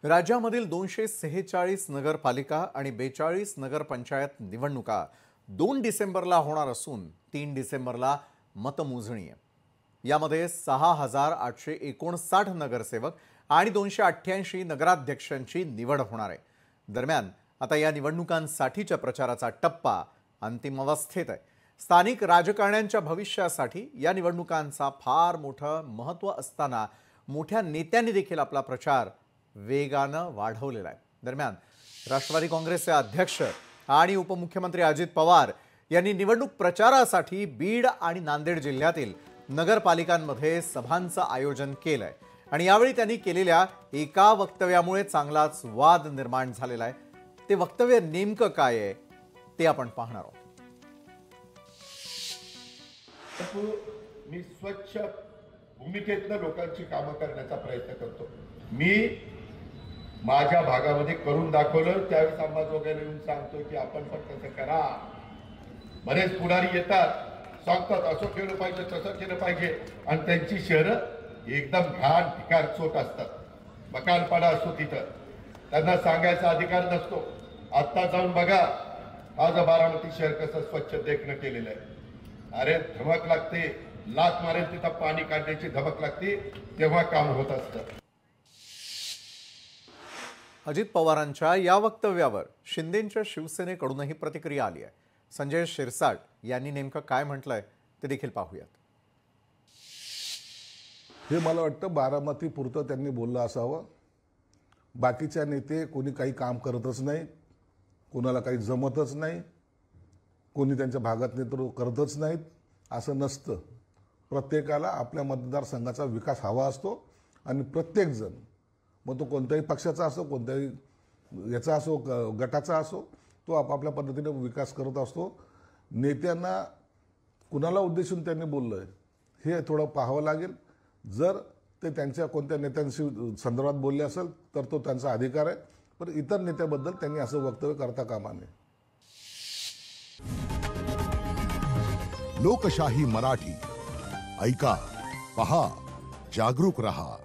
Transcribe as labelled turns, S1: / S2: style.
S1: राज्यामधील 246 नगरपालिका आणि 42 नगरपंचायत निवडणुका 2 डिसेंबरला होणार असून 3 डिसेंबरला मतमोजणी आहे। यामध्ये 6859 नगरसेवक आणि 288 नगराध्यक्षांची निवड होणार आहे। दरम्यान आता या निवडणुकांसाठीच्या प्रचाराचा टप्पा अंतिम अवस्थेत आहे। स्थानिक राजकारण्यांच्या भविष्यासाठी या निवडणुकांचा फार मोठं महत्त्व असताना मोठ्या नेत्यांनी देखील आपला प्रचार वेगानं वाढवलेला आहे। दरम्यान राष्ट्रवादी काँग्रेसचे अध्यक्ष आणि उपमुख्यमंत्री अजित पवार यांनी निवडणूक प्रचारासाठी बीड आणि नांदेड जिल्ह्यातील नगरपालिकांमध्ये सभांचं आयोजन केलंय आणि यावेळी त्यांनी केलेल्या एका वक्तव्यामुळे चांगलाच वाद निर्माण झालेला आहे। ते वक्तव्य नेमकं काय आहे ते आपण पाहणार आहोत।
S2: मी स्वच्छ भूमिकेतनं लोकांची कामं करण्याचा प्रयत्न करतो। मी माझ्या भागामध्ये करून दाखवलं, त्यावेळेस अंबाजोगाईला येऊन सांगतोय की आपण पण तसं करा। बरेच पुढारी येतात, सांगतात असं केलं पाहिजे तसं केलं पाहिजे आणि त्यांची शहरं एकदम घाण भिकारचोट असतात। मकानपाडा असतो तिथं त्यांना सांगायचा अधिकार नसतो। आत्ता जाऊन बघा आज बारामती शहर कसं स्वच्छ देखणं केलेलं आहे। अरे धमक लागते, लात मारेल तिथं पाणी काढण्याची धमक लागते, तेव्हा काम होत असतं।
S1: अजित पवारांच्या या वक्तव्यावर शिंदेंच्या शिवसेनेकडूनही प्रतिक्रिया आली आहे। संजय शिरसाट यांनी नेमकं काय म्हटलंय ते देखील पाहूयात।
S3: हे मला वाटतं बारामती पुरतं त्यांनी बोललं असावं। बाकीच्या नेते कोणी काही काम करतच नाही, कोणाला काही जमतच नाही, कोणी त्यांच्या भागात नेतृत्व करतच नाहीत असं नसतं। प्रत्येकाला आपल्या मतदारसंघाचा विकास हवा असतो आणि प्रत्येक जण मग तो कोणत्याही पक्षाचा असो, कोणत्याही याचा असो, गटाचा असो, तो आपापल्या पद्धतीने विकास करत असतो। नेत्यांना कुणाला उद्देशून त्यांनी बोललं हे थोडं पाहावं लागेल। जर ते त्यांच्या कोणत्या नेत्यांशी संदर्भात बोलले असेल तर तो त्यांचा अधिकार आहे, पण इतर नेत्याबद्दल त्यांनी असं वक्तव्य करता कामा नये।
S4: लोकशाही मराठी ऐका, पहा, जागरूक रहा।